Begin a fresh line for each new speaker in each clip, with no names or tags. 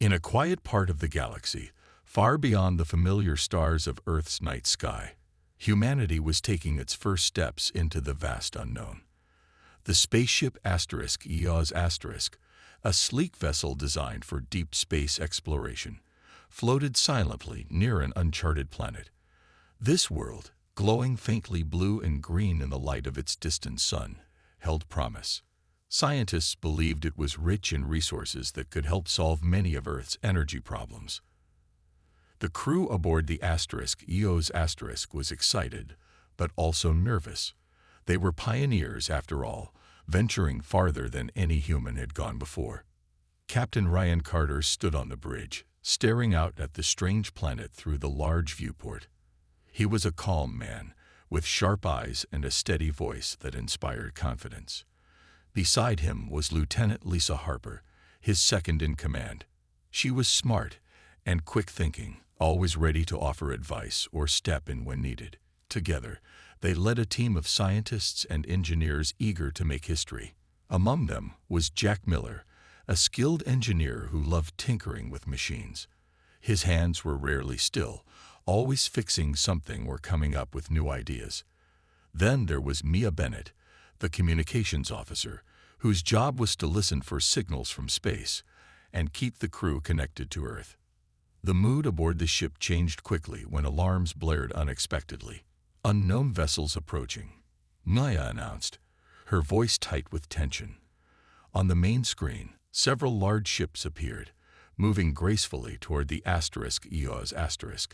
In a quiet part of the galaxy, far beyond the familiar stars of Earth's night sky, humanity was taking its first steps into the vast unknown. The spaceship EOS*, a sleek vessel designed for deep space exploration, floated silently near an uncharted planet. This world, glowing faintly blue and green in the light of its distant sun, held promise. Scientists believed it was rich in resources that could help solve many of Earth's energy problems. The crew aboard the EOS* was excited, but also nervous. They were pioneers, after all, venturing farther than any human had gone before. Captain Ryan Carter stood on the bridge, staring out at the strange planet through the large viewport. He was a calm man, with sharp eyes and a steady voice that inspired confidence. Beside him was Lieutenant Lisa Harper, his second in command. She was smart and quick-thinking, always ready to offer advice or step in when needed. Together, they led a team of scientists and engineers eager to make history. Among them was Jack Miller, a skilled engineer who loved tinkering with machines. His hands were rarely still, always fixing something or coming up with new ideas. Then there was Mia Bennett, the communications officer, whose job was to listen for signals from space and keep the crew connected to Earth. The mood aboard the ship changed quickly when alarms blared unexpectedly. "Unknown vessels approaching," Maya announced, her voice tight with tension. On the main screen, several large ships appeared, moving gracefully toward the EOS*.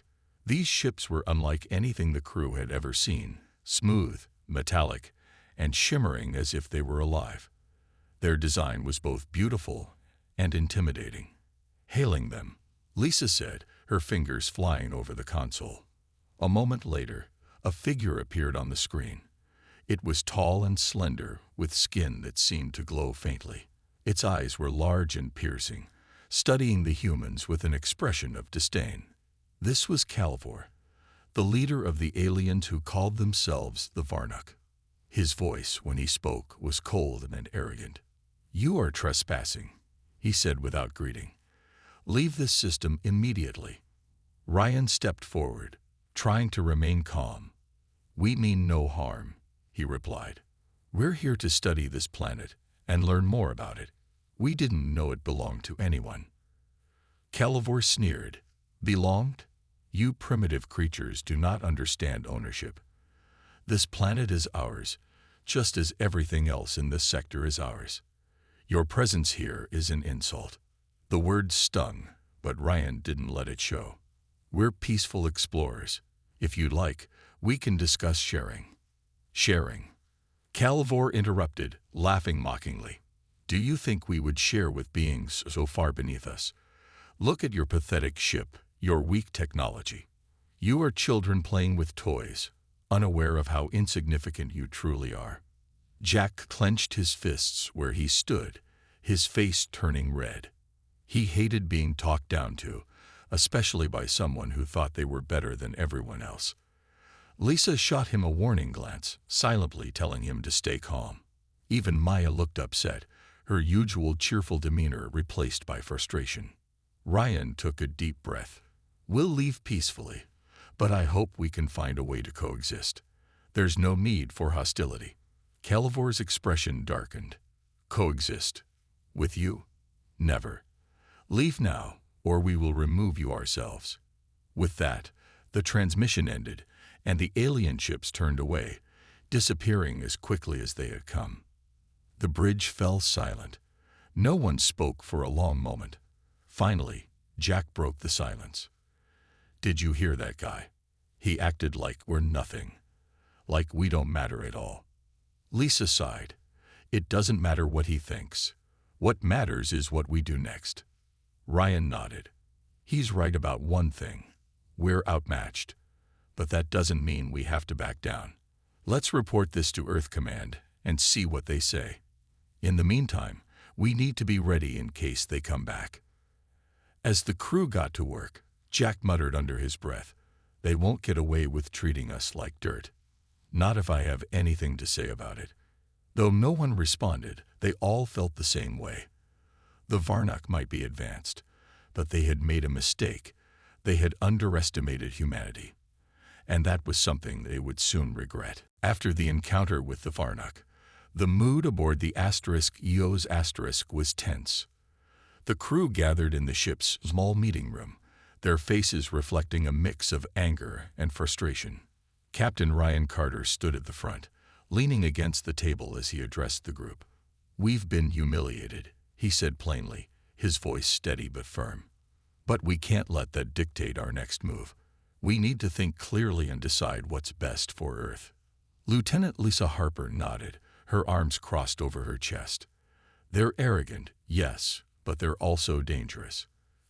These ships were unlike anything the crew had ever seen, smooth, metallic, and shimmering as if they were alive. Their design was both beautiful and intimidating. Hailing them, Lisa said, her fingers flying over the console. A moment later, a figure appeared on the screen. It was tall and slender, with skin that seemed to glow faintly. Its eyes were large and piercing, studying the humans with an expression of disdain. This was Calvor, the leader of the aliens who called themselves the Varnuk. His voice, when he spoke, was cold and arrogant. "You are trespassing," he said without greeting. "Leave this system immediately." Ryan stepped forward, trying to remain calm. "We mean no harm," he replied. "We're here to study this planet and learn more about it. We didn't know it belonged to anyone." Calvor sneered. "Belonged? You primitive creatures do not understand ownership. This planet is ours, just as everything else in this sector is ours. Your presence here is an insult." The words stung, but Ryan didn't let it show. "We're peaceful explorers. If you'd like, we can discuss sharing." "Sharing?" Calvor interrupted, laughing mockingly. "Do you think we would share with beings so far beneath us? Look at your pathetic ship, your weak technology. You are children playing with toys, unaware of how insignificant you truly are." Jack clenched his fists where he stood, his face turning red. He hated being talked down to, especially by someone who thought they were better than everyone else. Lisa shot him a warning glance, silently telling him to stay calm. Even Maya looked upset, her usual cheerful demeanor replaced by frustration. Ryan took a deep breath. "We'll leave peacefully, but I hope we can find a way to coexist. There's no need for hostility." Calvor's expression darkened. "Coexist? With you? Never. Leave now, or we will remove you ourselves." With that, the transmission ended, and the alien ships turned away, disappearing as quickly as they had come. The bridge fell silent. No one spoke for a long moment. Finally, Jack broke the silence. "Did you hear that guy? He acted like we're nothing. Like we don't matter at all." Lisa sighed. "It doesn't matter what he thinks. What matters is what we do next." Ryan nodded. "He's right about one thing. We're outmatched. But that doesn't mean we have to back down. Let's report this to Earth Command and see what they say. In the meantime, we need to be ready in case they come back." As the crew got to work, Jack muttered under his breath, "They won't get away with treating us like dirt. Not if I have anything to say about it." Though no one responded, they all felt the same way. The Varnuk might be advanced, But they had made a mistake. They had underestimated humanity. And that was something they would soon regret. After the encounter with the Varnock, the mood aboard the EOS was tense. The crew gathered in the ship's small meeting room, their faces reflecting a mix of anger and frustration. Captain Ryan Carter stood at the front, leaning against the table as he addressed the group. "We've been humiliated," he said plainly, his voice steady but firm. "But we can't let that dictate our next move. We need to think clearly and decide what's best for Earth." Lieutenant Lisa Harper nodded, her arms crossed over her chest. "They're arrogant, yes, but they're also dangerous.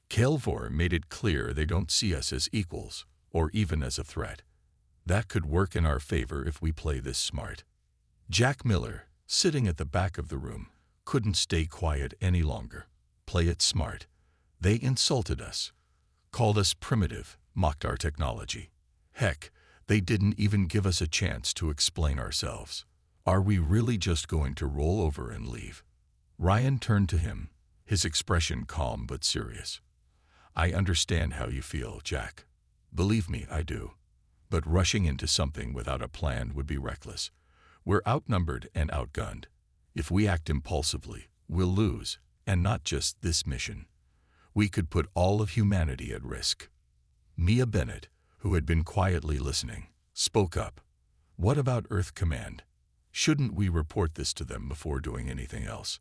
Kelvor made it clear they don't see us as equals, or even as a threat. That could work in our favor if we play this smart." Jack Miller, sitting at the back of the room, couldn't stay quiet any longer. "Play it smart. They insulted us, called us primitive, mocked our technology. Heck, they didn't even give us a chance to explain ourselves. Are we really just going to roll over and leave?" Ryan turned to him, his expression calm but serious. "I understand how you feel, Jack. Believe me, I do. But rushing into something without a plan would be reckless. We're outnumbered and outgunned. If we act impulsively, we'll lose, and not just this mission. We could put all of humanity at risk." Mia Bennett, who had been quietly listening, spoke up. "What about Earth Command? Shouldn't we report this to them before doing anything else?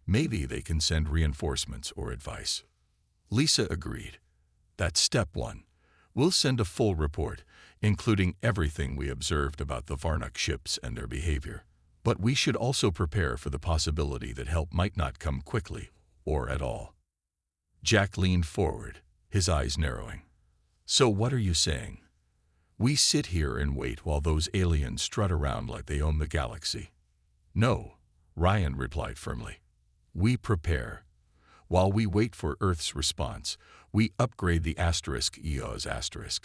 Maybe they can send reinforcements or advice." Lisa agreed. "That's step one. We'll send a full report, including everything we observed about the Varnock ships and their behavior. But we should also prepare for the possibility that help might not come quickly, or at all." Jack leaned forward, his eyes narrowing. "So what are you saying? We sit here and wait while those aliens strut around like they own the galaxy?" "No," Ryan replied firmly. "We prepare. While we wait for Earth's response, we upgrade the EOS*,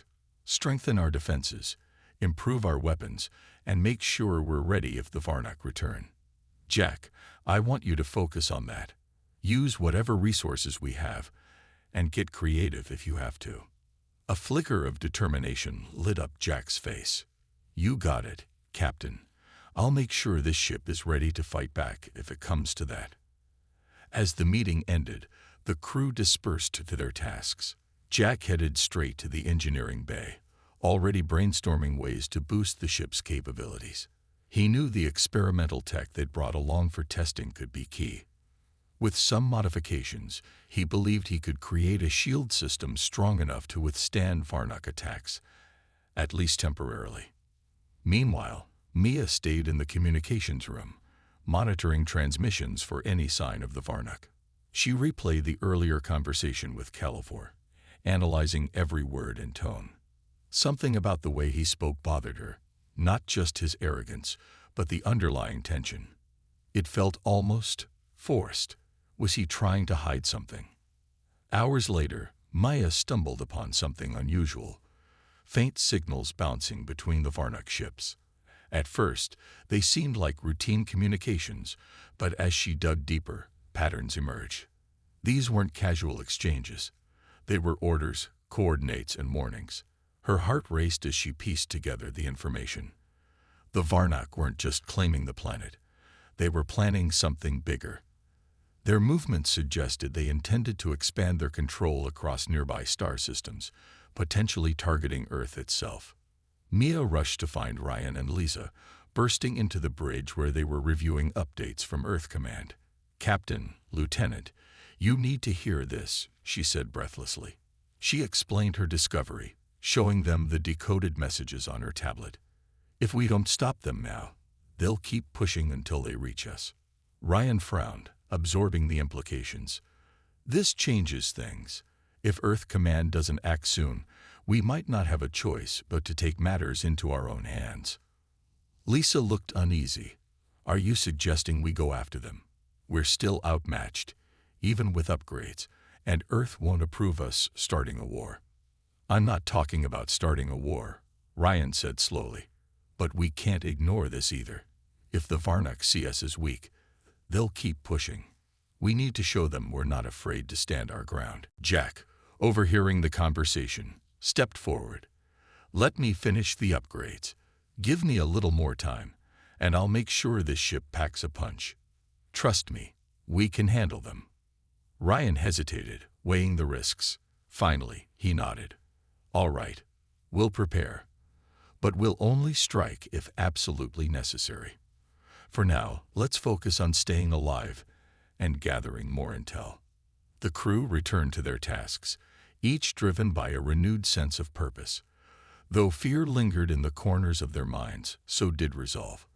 strengthen our defenses, improve our weapons, and make sure we're ready if the Varnock return. Jack, I want you to focus on that. Use whatever resources we have, and get creative if you have to." A flicker of determination lit up Jack's face. "You got it, Captain. I'll make sure this ship is ready to fight back if it comes to that." As the meeting ended, the crew dispersed to their tasks. Jack headed straight to the engineering bay, already brainstorming ways to boost the ship's capabilities. He knew the experimental tech they'd brought along for testing could be key. With some modifications, he believed he could create a shield system strong enough to withstand Varnock attacks, at least temporarily. Meanwhile, Mia stayed in the communications room, monitoring transmissions for any sign of the Varnock. She replayed the earlier conversation with Kelvor, analyzing every word and tone. Something about the way he spoke bothered her, not just his arrogance, but the underlying tension. It felt almost forced. Was he trying to hide something? Hours later, Maya stumbled upon something unusual. Faint signals bouncing between the Varnock ships. At first, they seemed like routine communications, but as she dug deeper, patterns emerged. These weren't casual exchanges. They were orders, coordinates, and warnings. Her heart raced as she pieced together the information. The Varnock weren't just claiming the planet. They were planning something bigger. Their movements suggested they intended to expand their control across nearby star systems, potentially targeting Earth itself. Mia rushed to find Ryan and Lisa, bursting into the bridge where they were reviewing updates from Earth Command. "Captain, Lieutenant, you need to hear this," she said breathlessly. She explained her discovery, showing them the decoded messages on her tablet. "If we don't stop them now, they'll keep pushing until they reach us." Ryan frowned, absorbing the implications. "This changes things. If Earth Command doesn't act soon, we might not have a choice but to take matters into our own hands." Lisa looked uneasy. "Are you suggesting we go after them? We're still outmatched, even with upgrades, and Earth won't approve us starting a war." "I'm not talking about starting a war," Ryan said slowly. "But we can't ignore this either. If the Varnock see us as weak, they'll keep pushing. We need to show them we're not afraid to stand our ground. Jack, overhearing the conversation, stepped forward. Let me finish the upgrades. Give me a little more time, and I'll make sure this ship packs a punch. Trust me, we can handle them. Ryan hesitated, weighing the risks. Finally, he nodded. All right, we'll prepare. But we'll only strike if absolutely necessary. For now, let's focus on staying alive and gathering more intel. The crew returned to their tasks, each driven by a renewed sense of purpose. Though fear lingered in the corners of their minds, so did resolve.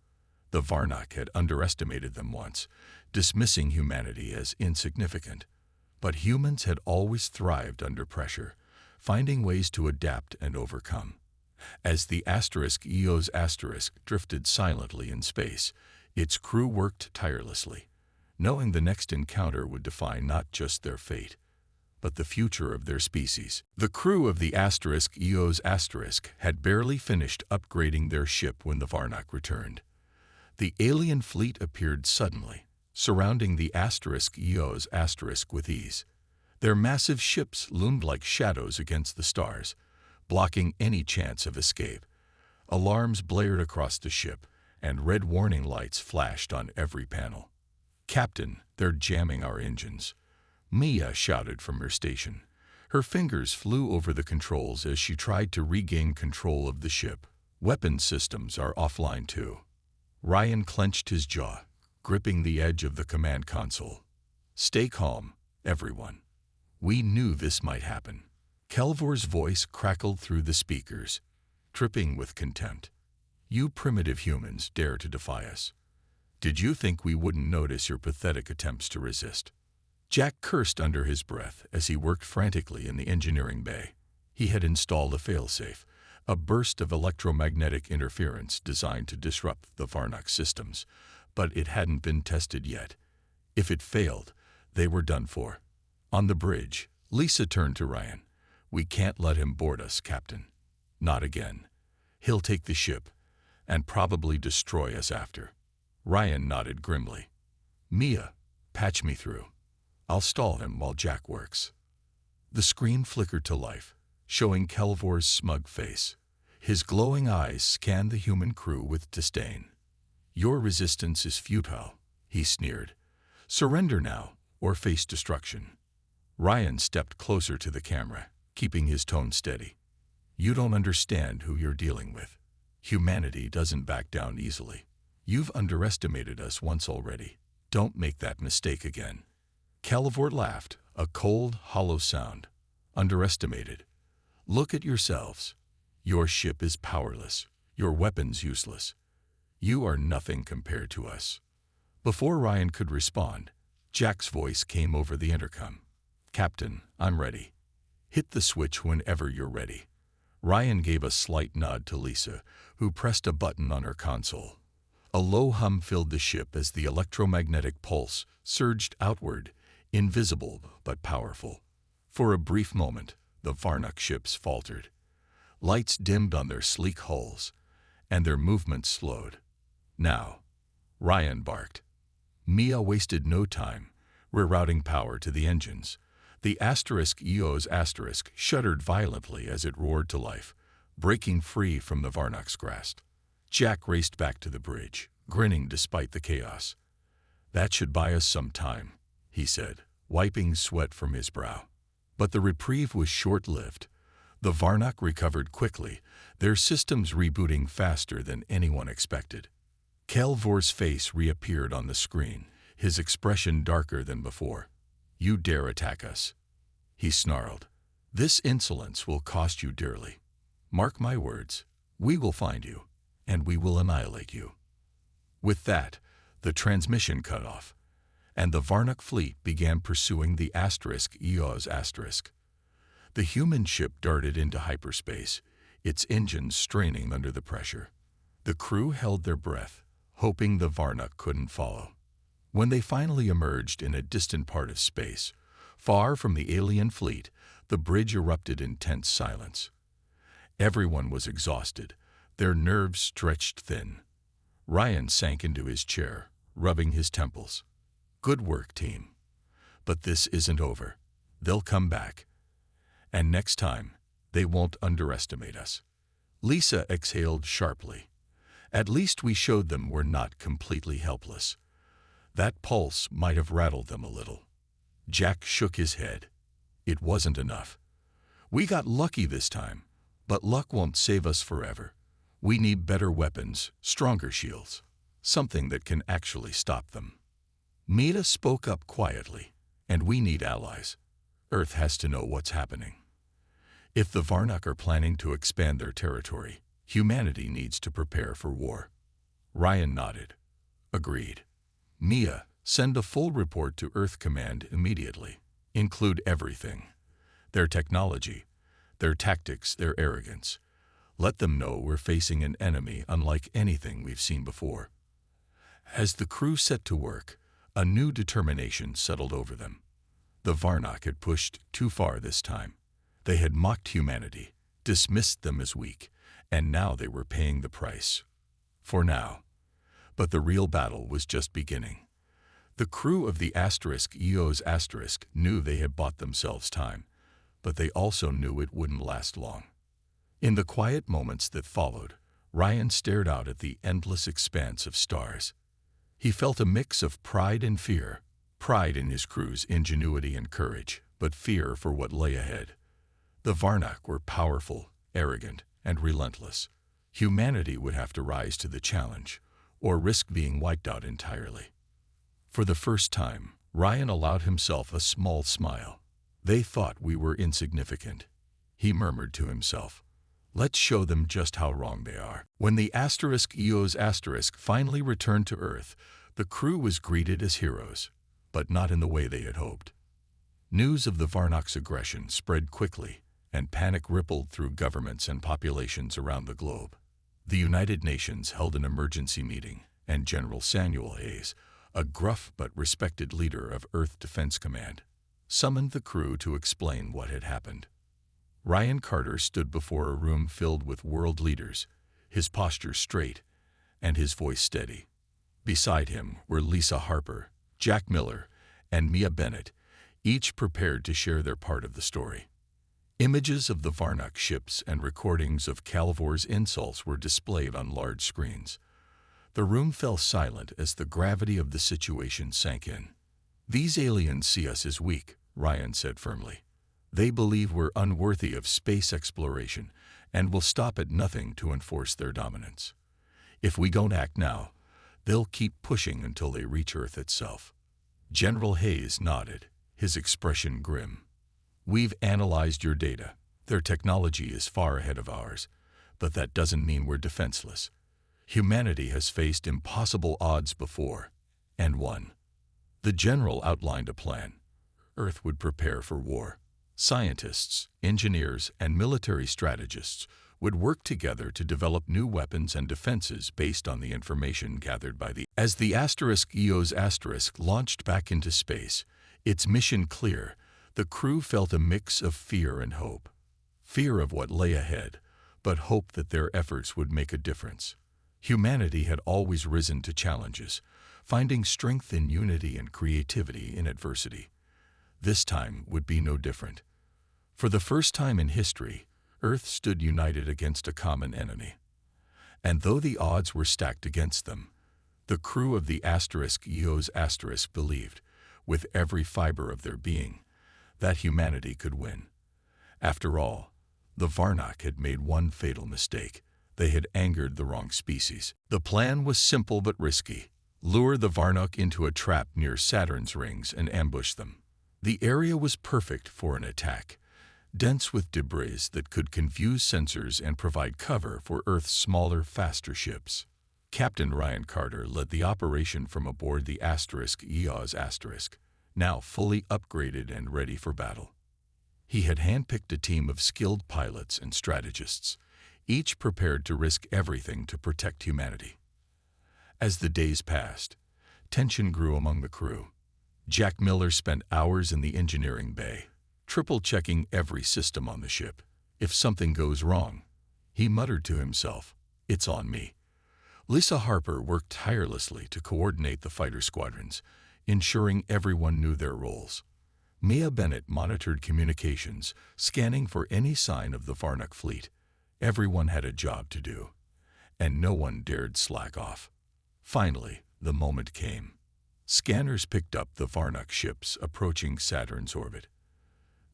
The Varnak had underestimated them once, dismissing humanity as insignificant. But humans had always thrived under pressure, finding ways to adapt and overcome. As the *EOS* drifted silently in space, its crew worked tirelessly, knowing the next encounter would define not just their fate, but the future of their species. The crew of the *EOS* had barely finished upgrading their ship when the Varnak returned. The alien fleet appeared suddenly, surrounding the *EOS* with ease. Their massive ships loomed like shadows against the stars, blocking any chance of escape. Alarms blared across the ship, and red warning lights flashed on every panel. "Captain, they're jamming our engines," Mia shouted from her station. Her fingers flew over the controls as she tried to regain control of the ship. "Weapon systems are offline too." Ryan clenched his jaw, gripping the edge of the command console. "Stay calm, everyone. We knew this might happen." Kelvor's voice crackled through the speakers, dripping with contempt. "You primitive humans dare to defy us. Did you think we wouldn't notice your pathetic attempts to resist?" Jack cursed under his breath as he worked frantically in the engineering bay. He had installed a failsafe, a burst of electromagnetic interference designed to disrupt the Varnak systems, but it hadn't been tested yet. If it failed, they were done for. On the bridge, Lisa turned to Ryan. "We can't let him board us, Captain. Not again. He'll take the ship, and probably destroy us after." Ryan nodded grimly. "Mia, patch me through. I'll stall him while Jack works." The screen flickered to life, showing Kelvor's smug face. His glowing eyes scanned the human crew with disdain. "Your resistance is futile," he sneered. "Surrender now, or face destruction." Ryan stepped closer to the camera, keeping his tone steady. "You don't understand who you're dealing with. Humanity doesn't back down easily. You've underestimated us once already. Don't make that mistake again." Kelvor laughed, a cold, hollow sound. "Underestimated? Look at yourselves. Your ship is powerless, your weapons useless. You are nothing compared to us." Before Ryan could respond, Jack's voice came over the intercom. "Captain, I'm ready. Hit the switch whenever you're ready." Ryan gave a slight nod to Lisa, who pressed a button on her console. A low hum filled the ship as the electromagnetic pulse surged outward, invisible but powerful. For a brief moment, the Varnak ships faltered. Lights dimmed on their sleek hulls, and their movements slowed. "Now," Ryan barked. Mia wasted no time, rerouting power to the engines. The *EOS* shuddered violently as it roared to life, breaking free from the Varnak's grasp. Jack raced back to the bridge, grinning despite the chaos. "That should buy us some time," he said, wiping sweat from his brow. But the reprieve was short-lived. The Varnak recovered quickly, their systems rebooting faster than anyone expected. Kelvor's face reappeared on the screen, his expression darker than before. "You dare attack us," he snarled. "This insolence will cost you dearly. Mark my words, we will find you, and we will annihilate you." With that, the transmission cut off, and the Varnak fleet began pursuing the *EOS*. The human ship darted into hyperspace, its engines straining under the pressure. The crew held their breath, hoping the Varnak couldn't follow. When they finally emerged in a distant part of space, far from the alien fleet, the bridge erupted in tense silence. Everyone was exhausted, their nerves stretched thin. Ryan sank into his chair, rubbing his temples. "Good work, team. But this isn't over. They'll come back. And next time, they won't underestimate us. Lisa exhaled sharply. At least we showed them we're not completely helpless. That pulse might have rattled them a little. Jack shook his head. It wasn't enough. We got lucky this time, but luck won't save us forever. We need better weapons, stronger shields, something that can actually stop them. Mita spoke up quietly, and we need allies. Earth has to know what's happening. If the Varnak are planning to expand their territory, humanity needs to prepare for war. Ryan nodded. Agreed. Mia, send a full report to Earth Command immediately. Include everything. Their technology, their tactics, their arrogance. Let them know we're facing an enemy unlike anything we've seen before. As the crew set to work, a new determination settled over them. The Varnak had pushed too far this time. They had mocked humanity, dismissed them as weak, and now they were paying the price. For now. But the real battle was just beginning. The crew of the EOS knew they had bought themselves time, but they also knew it wouldn't last long. In the quiet moments that followed, Ryan stared out at the endless expanse of stars. He felt a mix of pride and fear, pride in his crew's ingenuity and courage, but fear for what lay ahead. The Varnak were powerful, arrogant, and relentless. Humanity would have to rise to the challenge, or risk being wiped out entirely. For the first time, Ryan allowed himself a small smile. They thought we were insignificant. He murmured to himself, let's show them just how wrong they are. When the EOS finally returned to Earth, the crew was greeted as heroes, but not in the way they had hoped. News of the Varnak's aggression spread quickly, and panic rippled through governments and populations around the globe. The United Nations held an emergency meeting, and General Samuel Hayes, a gruff but respected leader of Earth Defense Command, summoned the crew to explain what had happened. Ryan Carter stood before a room filled with world leaders, his posture straight and his voice steady. Beside him were Lisa Harper, Jack Miller, and Mia Bennett, each prepared to share their part of the story. Images of the Varnak ships and recordings of Calvor's insults were displayed on large screens. The room fell silent as the gravity of the situation sank in. These aliens see us as weak, Ryan said firmly. They believe we're unworthy of space exploration and will stop at nothing to enforce their dominance. If we don't act now, they'll keep pushing until they reach Earth itself. General Hayes nodded, his expression grim. We've analyzed your data. Their technology is far ahead of ours, but that doesn't mean we're defenseless. Humanity has faced impossible odds before, and won. The general outlined a plan. Earth would prepare for war. Scientists, engineers, and military strategists would work together to develop new weapons and defenses based on the information gathered by the As the EOS launched back into space, its mission clear, the crew felt a mix of fear and hope. Fear of what lay ahead, but hope that their efforts would make a difference. Humanity had always risen to challenges, finding strength in unity and creativity in adversity. This time would be no different. For the first time in history, Earth stood united against a common enemy. And though the odds were stacked against them, the crew of the EOS believed, with every fiber of their being, that humanity could win. After all, the Varnak had made one fatal mistake. They had angered the wrong species. The plan was simple but risky. Lure the Varnak into a trap near Saturn's rings and ambush them. The area was perfect for an attack, dense with debris that could confuse sensors and provide cover for Earth's smaller, faster ships. Captain Ryan Carter led the operation from aboard the EOS, now fully upgraded and ready for battle. He had handpicked a team of skilled pilots and strategists, each prepared to risk everything to protect humanity. As the days passed, tension grew among the crew. Jack Miller spent hours in the engineering bay, triple-checking every system on the ship. If something goes wrong, he muttered to himself, it's on me. Lisa Harper worked tirelessly to coordinate the fighter squadrons, ensuring everyone knew their roles. Mia Bennett monitored communications, scanning for any sign of the Varnock fleet. Everyone had a job to do, and no one dared slack off. Finally, the moment came. Scanners picked up the Varnock ships approaching Saturn's orbit.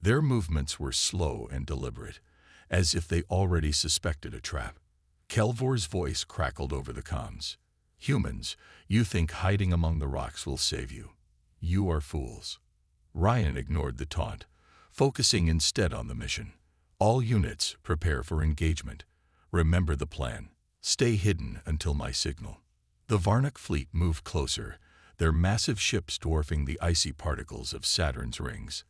Their movements were slow and deliberate, as if they already suspected a trap. Kelvor's voice crackled over the comms. "Humans, you think hiding among the rocks will save you. You are fools." Ryan ignored the taunt, focusing instead on the mission. "All units, prepare for engagement. Remember the plan. Stay hidden until my signal." The Varnock fleet moved closer, their massive ships dwarfing the icy particles of Saturn's rings.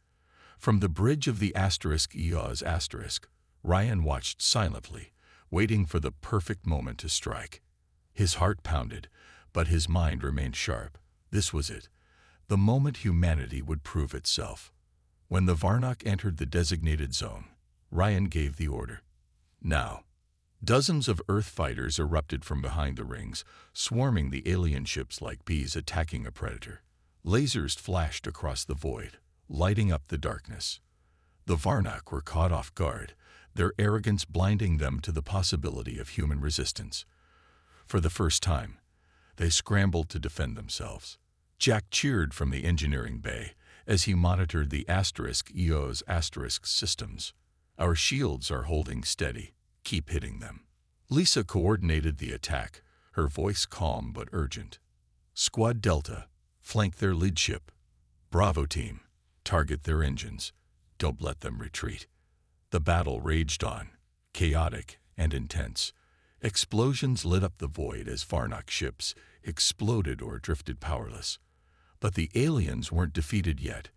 From the bridge of the *EOS*, Ryan watched silently, waiting for the perfect moment to strike. His heart pounded, but his mind remained sharp. This was it, the moment humanity would prove itself. When the Varnock entered the designated zone, Ryan gave the order. "Now." Dozens of Earth fighters erupted from behind the rings, swarming the alien ships like bees attacking a predator. Lasers flashed across the void, lighting up the darkness. The Varnock were caught off guard, their arrogance blinding them to the possibility of human resistance. For the first time, they scrambled to defend themselves. Jack cheered from the engineering bay as he monitored the *EOS* systems. "Our shields are holding steady. Keep hitting them." Lisa coordinated the attack, her voice calm but urgent. "Squad Delta, flank their lead ship. Bravo team, target their engines. Don't let them retreat." The battle raged on, chaotic and intense. Explosions lit up the void as Varnock ships exploded or drifted powerless. But the aliens weren't defeated yet.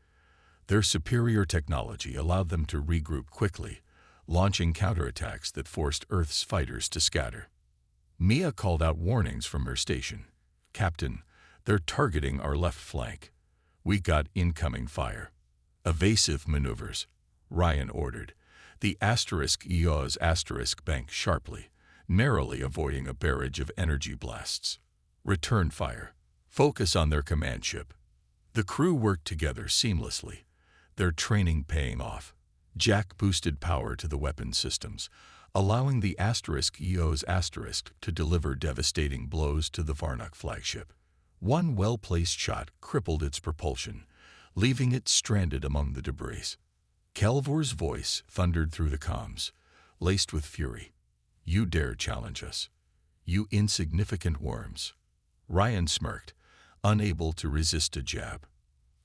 Their superior technology allowed them to regroup quickly, launching counterattacks that forced Earth's fighters to scatter. Mia called out warnings from her station. "Captain, they're targeting our left flank. We got incoming fire." "Evasive maneuvers," Ryan ordered. The *EOS* banked sharply, narrowly avoiding a barrage of energy blasts. "Return fire. Focus on their command ship." The crew worked together seamlessly, their training paying off. Jack boosted power to the weapon systems, allowing the *EOS* to deliver devastating blows to the Varnock flagship. One well-placed shot crippled its propulsion, leaving it stranded among the debris. Kelvor's voice thundered through the comms, laced with fury. "You dare challenge us, you insignificant worms." Ryan smirked, unable to resist a jab.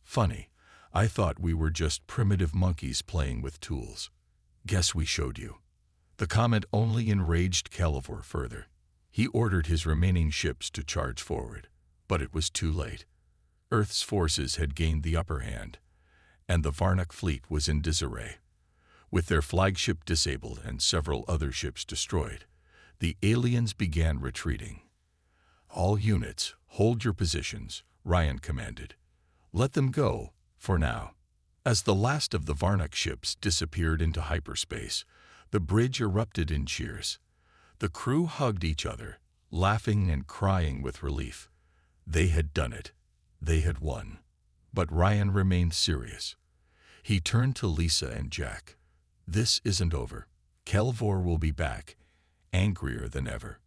"Funny, I thought we were just primitive monkeys playing with tools. Guess we showed you." The comment only enraged Kelvor further. He ordered his remaining ships to charge forward, but it was too late. Earth's forces had gained the upper hand, and the Varnock fleet was in disarray. With their flagship disabled and several other ships destroyed, the aliens began retreating. "All units, hold your positions," Ryan commanded. "Let them go, for now." As the last of the Varnock ships disappeared into hyperspace, the bridge erupted in cheers. The crew hugged each other, laughing and crying with relief. They had done it. They had won. But Ryan remained serious. He turned to Lisa and Jack. "This isn't over. Kelvor will be back, angrier than ever.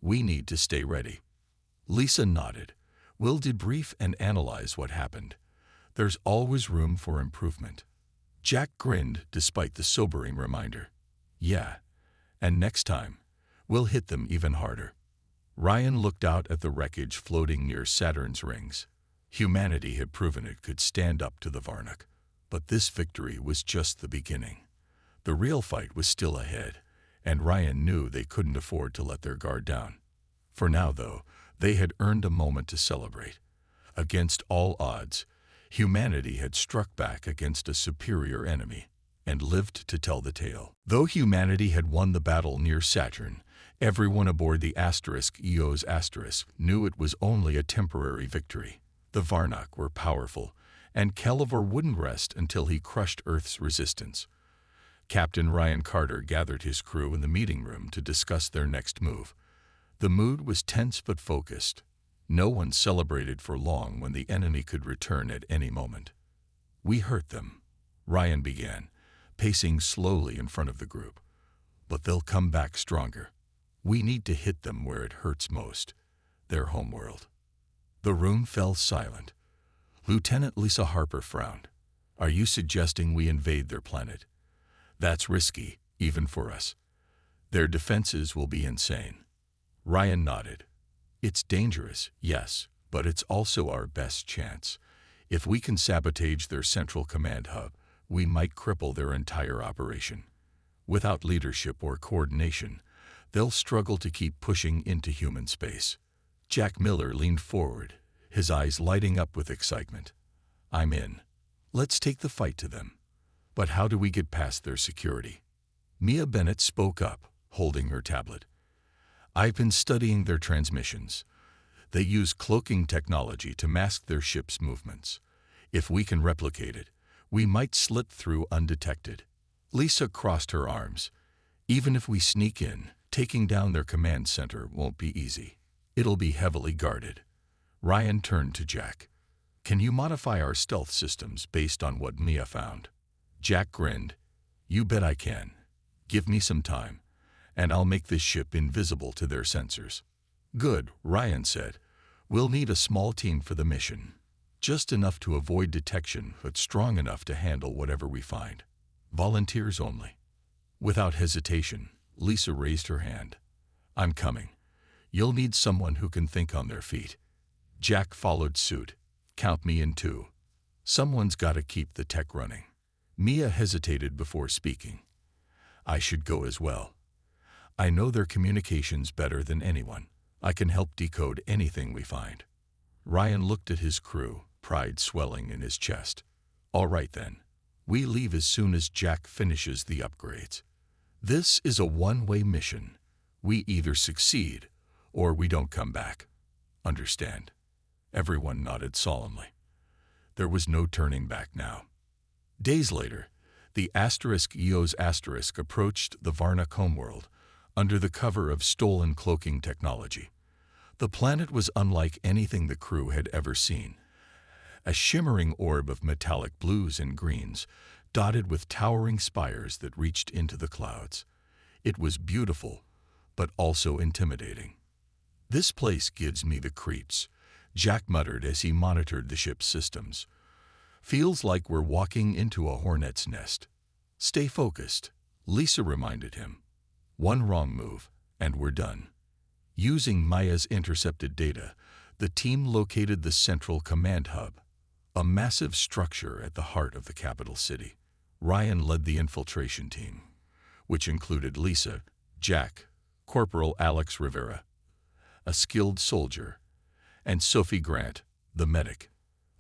We need to stay ready." Lisa nodded. "We'll debrief and analyze what happened. There's always room for improvement." Jack grinned despite the sobering reminder. "Yeah, and next time, we'll hit them even harder." Ryan looked out at the wreckage floating near Saturn's rings. Humanity had proven it could stand up to the Varnock, but this victory was just the beginning. The real fight was still ahead, and Ryan knew they couldn't afford to let their guard down. For now, though, they had earned a moment to celebrate. Against all odds, humanity had struck back against a superior enemy and lived to tell the tale. Though humanity had won the battle near Saturn, everyone aboard the *EOS* knew it was only a temporary victory. The Varnock were powerful, and Kelvor wouldn't rest until he crushed Earth's resistance. Captain Ryan Carter gathered his crew in the meeting room to discuss their next move. The mood was tense but focused. No one celebrated for long when the enemy could return at any moment. We hurt them, Ryan began, pacing slowly in front of the group. But they'll come back stronger. We need to hit them where it hurts most, their homeworld. The room fell silent. Lieutenant Lisa Harper frowned. Are you suggesting we invade their planet? That's risky, even for us. Their defenses will be insane. Ryan nodded. It's dangerous, yes, but it's also our best chance. If we can sabotage their central command hub, we might cripple their entire operation. Without leadership or coordination, they'll struggle to keep pushing into human space. Jack Miller leaned forward, his eyes lighting up with excitement. I'm in. Let's take the fight to them. But how do we get past their security? Mia Bennett spoke up, holding her tablet. I've been studying their transmissions. They use cloaking technology to mask their ship's movements. If we can replicate it, we might slip through undetected. Lisa crossed her arms. Even if we sneak in, taking down their command center won't be easy. It'll be heavily guarded. Ryan turned to Jack. Can you modify our stealth systems based on what Mia found? Jack grinned. You bet I can. Give me some time, and I'll make this ship invisible to their sensors. Good, Ryan said. We'll need a small team for the mission. Just enough to avoid detection, but strong enough to handle whatever we find. Volunteers only. Without hesitation, Lisa raised her hand. I'm coming. You'll need someone who can think on their feet. Jack followed suit. Count me in too. Someone's got to keep the tech running. Mia hesitated before speaking. I should go as well. I know their communications better than anyone. I can help decode anything we find. Ryan looked at his crew, pride swelling in his chest. All right then. We leave as soon as Jack finishes the upgrades. This is a one-way mission. We either succeed or we don't come back. Understand? Everyone nodded solemnly. There was no turning back now. Days later, the *EOS* approached the Varnock homeworld under the cover of stolen cloaking technology. The planet was unlike anything the crew had ever seen. A shimmering orb of metallic blues and greens, dotted with towering spires that reached into the clouds. It was beautiful, but also intimidating. This place gives me the creeps, Jack muttered as he monitored the ship's systems. Feels like we're walking into a hornet's nest. Stay focused, Lisa reminded him. One wrong move, and we're done. Using Maya's intercepted data, the team located the central command hub, a massive structure at the heart of the capital city. Ryan led the infiltration team, which included Lisa, Jack, Corporal Alex Rivera, a skilled soldier, and Sophie Grant, the medic.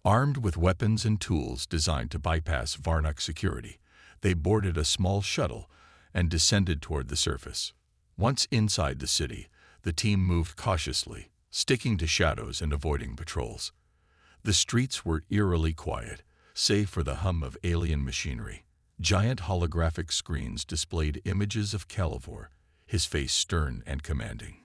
Armed with weapons and tools designed to bypass Varnock security, they boarded a small shuttle and descended toward the surface. Once inside the city, the team moved cautiously, sticking to shadows and avoiding patrols. The streets were eerily quiet, save for the hum of alien machinery. Giant holographic screens displayed images of Calivor, his face stern and commanding.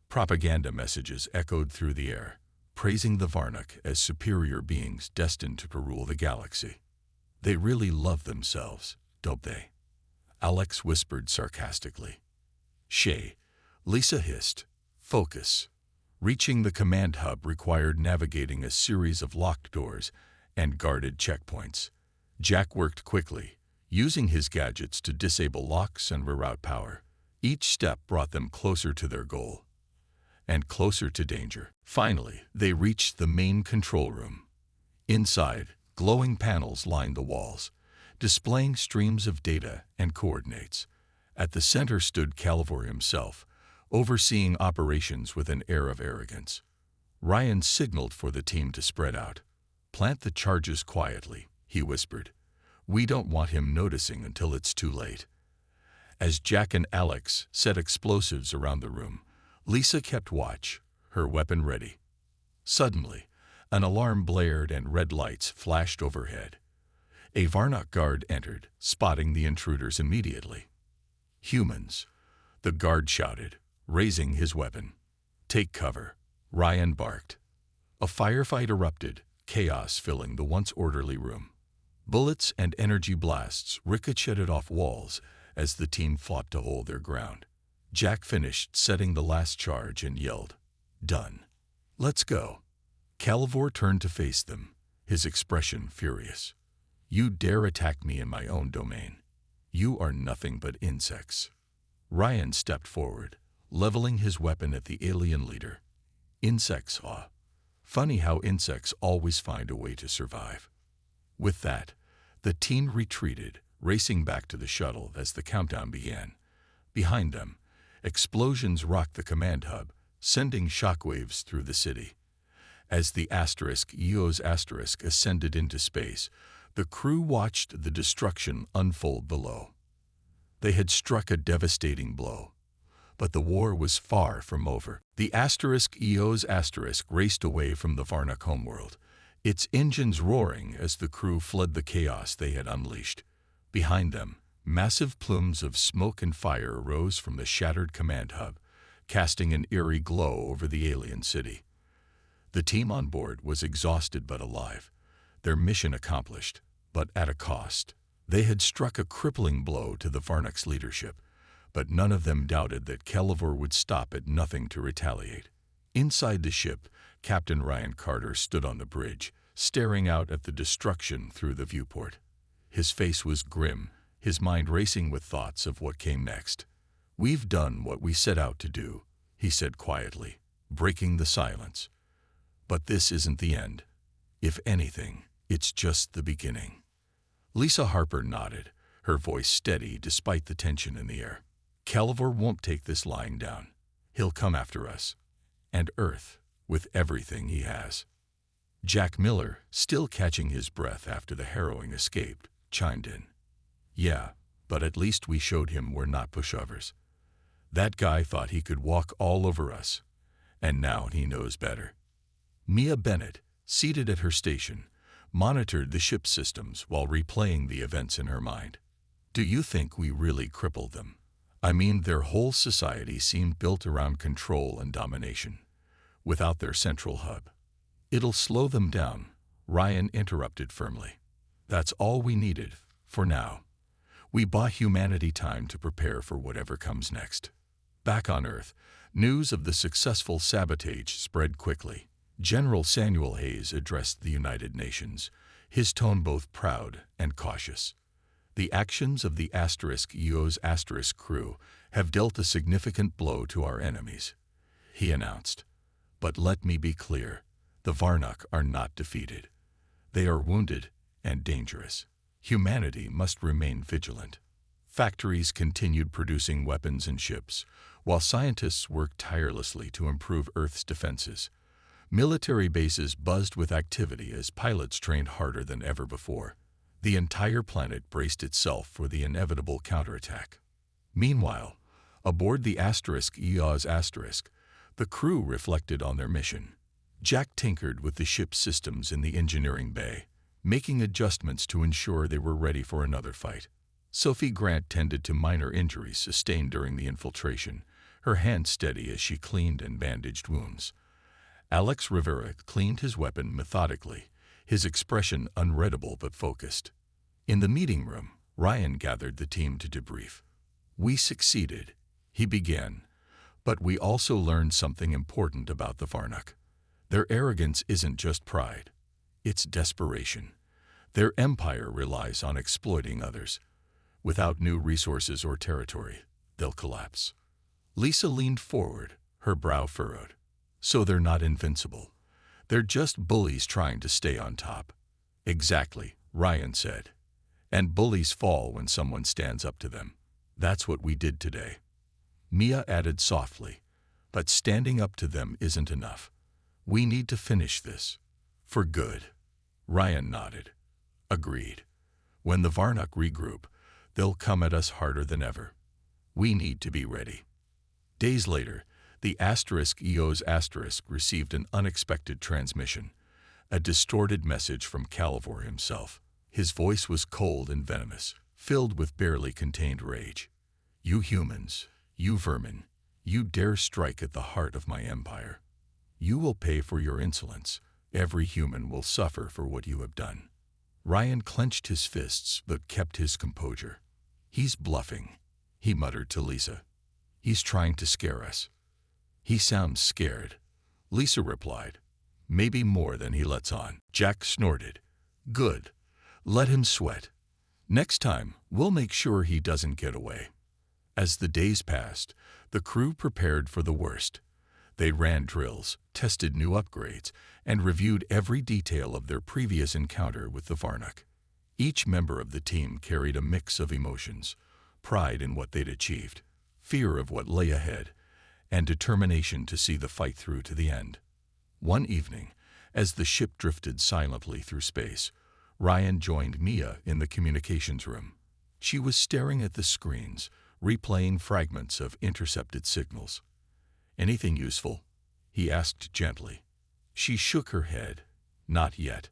Propaganda messages echoed through the air, praising the Varnock as superior beings destined to rule the galaxy. They really love themselves, don't they? Alex whispered sarcastically. Shay, Lisa hissed. Focus. Reaching the command hub required navigating a series of locked doors and guarded checkpoints. Jack worked quickly, using his gadgets to disable locks and reroute power. Each step brought them closer to their goal, and closer to danger. Finally, they reached the main control room. Inside, glowing panels lined the walls, displaying streams of data and coordinates. At the center stood Calivor himself, overseeing operations with an air of arrogance. Ryan signaled for the team to spread out. Plant the charges quietly, he whispered. We don't want him noticing until it's too late. As Jack and Alex set explosives around the room, Lisa kept watch, her weapon ready. Suddenly, an alarm blared and red lights flashed overhead. A Varnock guard entered, spotting the intruders immediately. Humans, the guard shouted, raising his weapon. Take cover, Ryan barked. A firefight erupted, chaos filling the once orderly room. Bullets and energy blasts ricocheted off walls as the team fought to hold their ground. Jack finished setting the last charge and yelled, "Done. Let's go." Calivor turned to face them, his expression furious. "You dare attack me in my own domain. You are nothing but insects." Ryan stepped forward, leveling his weapon at the alien leader. "Insects, huh? Funny how insects always find a way to survive." With that, the team retreated, racing back to the shuttle as the countdown began. Behind them, explosions rocked the command hub, sending shockwaves through the city. As the EOS ascended into space, the crew watched the destruction unfold below. They had struck a devastating blow, but the war was far from over. The EOS raced away from the Varnock homeworld, its engines roaring as the crew fled the chaos they had unleashed. Behind them, massive plumes of smoke and fire rose from the shattered command hub, casting an eerie glow over the alien city. The team on board was exhausted but alive, their mission accomplished, but at a cost. They had struck a crippling blow to the Varnock's leadership, but none of them doubted that Calivor would stop at nothing to retaliate. Inside the ship, Captain Ryan Carter stood on the bridge, staring out at the destruction through the viewport. His face was grim, his mind racing with thoughts of what came next. "We've done what we set out to do," he said quietly, breaking the silence. "But this isn't the end. If anything, it's just the beginning." Lisa Harper nodded, her voice steady despite the tension in the air. "Calivor won't take this lying down. He'll come after us. And Earth, with everything he has." Jack Miller, still catching his breath after the harrowing escape, chimed in. "Yeah, but at least we showed him we're not pushovers. That guy thought he could walk all over us, and now he knows better." Mia Bennett, seated at her station, monitored the ship's systems while replaying the events in her mind. "Do you think we really crippled them? I mean, their whole society seemed built around control and domination, without their central hub." "It'll slow them down," Ryan interrupted firmly. "That's all we needed, for now. We bought humanity time to prepare for whatever comes next." Back on Earth, news of the successful sabotage spread quickly. General Samuel Hayes addressed the United Nations, his tone both proud and cautious. "The actions of the EOS crew have dealt a significant blow to our enemies," he announced. "But let me be clear, the Varnock are not defeated. They are wounded and dangerous. Humanity must remain vigilant." Factories continued producing weapons and ships, while scientists worked tirelessly to improve Earth's defenses. Military bases buzzed with activity as pilots trained harder than ever before. The entire planet braced itself for the inevitable counterattack. Meanwhile, aboard the EOS, the crew reflected on their mission. Jack tinkered with the ship's systems in the engineering bay, making adjustments to ensure they were ready for another fight. Sophie Grant tended to minor injuries sustained during the infiltration, her hand steady as she cleaned and bandaged wounds. Alex Rivera cleaned his weapon methodically, his expression unreadable but focused. In the meeting room, Ryan gathered the team to debrief. "We succeeded," he began, "but we also learned something important about the Varnock. Their arrogance isn't just pride, it's desperation. Their empire relies on exploiting others. Without new resources or territory, they'll collapse." Lisa leaned forward, her brow furrowed. "So they're not invincible. They're just bullies trying to stay on top." "Exactly," Ryan said. "And bullies fall when someone stands up to them. That's what we did today." Mia added softly, "But standing up to them isn't enough. We need to finish this. For good." Ryan nodded. "Agreed. When the Varnock regroup, they'll come at us harder than ever. We need to be ready." Days later, the EOS received an unexpected transmission, a distorted message from Calivor himself. His voice was cold and venomous, filled with barely contained rage. "You humans, you vermin, you dare strike at the heart of my empire. You will pay for your insolence. Every human will suffer for what you have done." Ryan clenched his fists but kept his composure. "He's bluffing," he muttered to Lisa. "He's trying to scare us." "He sounds scared," Lisa replied. "Maybe more than he lets on." Jack snorted. "Good. Let him sweat. Next time, we'll make sure he doesn't get away." As the days passed, the crew prepared for the worst. They ran drills, tested new upgrades, and reviewed every detail of their previous encounter with the Varnock. Each member of the team carried a mix of emotions: pride in what they'd achieved, fear of what lay ahead, and determination to see the fight through to the end. One evening, as the ship drifted silently through space, Ryan joined Mia in the communications room. She was staring at the screens, replaying fragments of intercepted signals. "Anything useful?" he asked gently. She shook her head. "Not yet.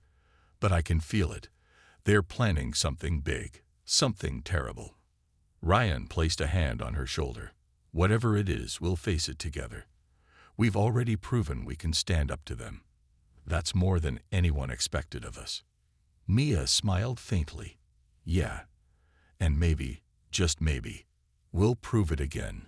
But I can feel it. They're planning something big, something terrible." Ryan placed a hand on her shoulder. "Whatever it is, we'll face it together. We've already proven we can stand up to them. That's more than anyone expected of us." Mia smiled faintly. "Yeah. And maybe, just maybe, we'll prove it again."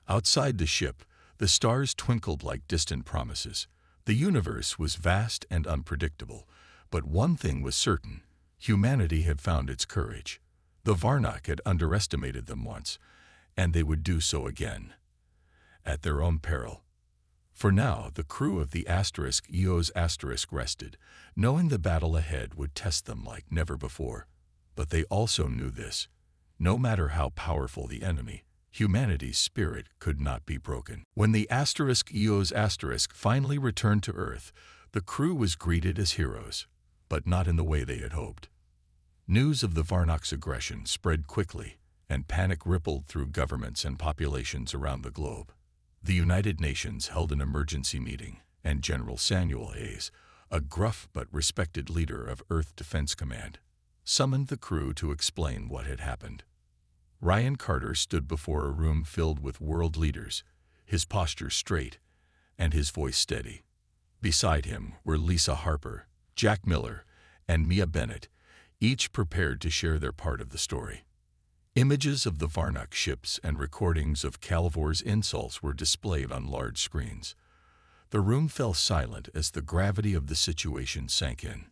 Outside the ship, the stars twinkled like distant promises. The universe was vast and unpredictable, but one thing was certain: humanity had found its courage. The Varnock had underestimated them once, and they would do so again, at their own peril. For now, the crew of the *EOS* rested, knowing the battle ahead would test them like never before. But they also knew this: no matter how powerful the enemy, humanity's spirit could not be broken. When the *EOS* finally returned to Earth, the crew was greeted as heroes, but not in the way they had hoped. News of the Varnock's aggression spread quickly, and panic rippled through governments and populations around the globe. The United Nations held an emergency meeting, and General Samuel Hayes, a gruff but respected leader of Earth Defense Command, summoned the crew to explain what had happened. Ryan Carter stood before a room filled with world leaders, his posture straight and his voice steady. Beside him were Lisa Harper, Jack Miller, and Mia Bennett, each prepared to share their part of the story. Images of the Varnock ships and recordings of Calvor's insults were displayed on large screens. The room fell silent as the gravity of the situation sank in.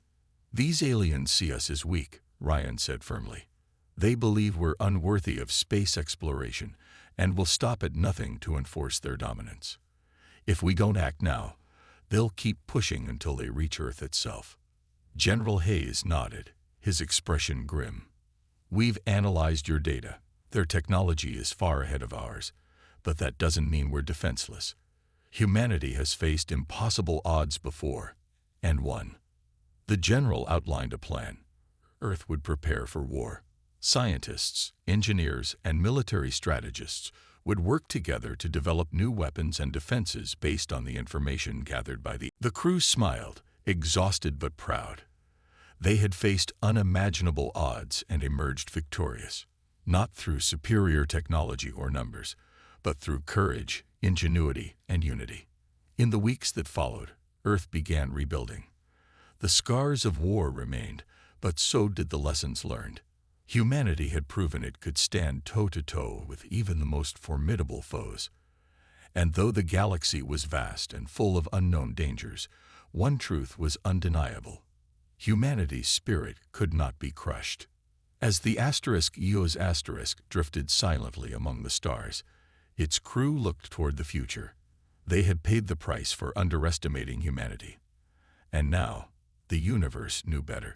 "These aliens see us as weak," Ryan said firmly. "They believe we're unworthy of space exploration and will stop at nothing to enforce their dominance. If we don't act now, they'll keep pushing until they reach Earth itself." General Hayes nodded, his expression grim. "We've analyzed your data. Their technology is far ahead of ours, but that doesn't mean we're defenseless. Humanity has faced impossible odds before, and won." The general outlined a plan. Earth would prepare for war. Scientists, engineers, and military strategists would work together to develop new weapons and defenses based on the information gathered by the crew smiled, exhausted but proud. They had faced unimaginable odds and emerged victorious, not through superior technology or numbers, but through courage, ingenuity, and unity. In the weeks that followed, Earth began rebuilding. The scars of war remained, but so did the lessons learned. Humanity had proven it could stand toe-to-toe with even the most formidable foes. And though the galaxy was vast and full of unknown dangers, one truth was undeniable: humanity's spirit could not be crushed. As the *EOS* drifted silently among the stars, its crew looked toward the future. They had paid the price for underestimating humanity. And now, the universe knew better.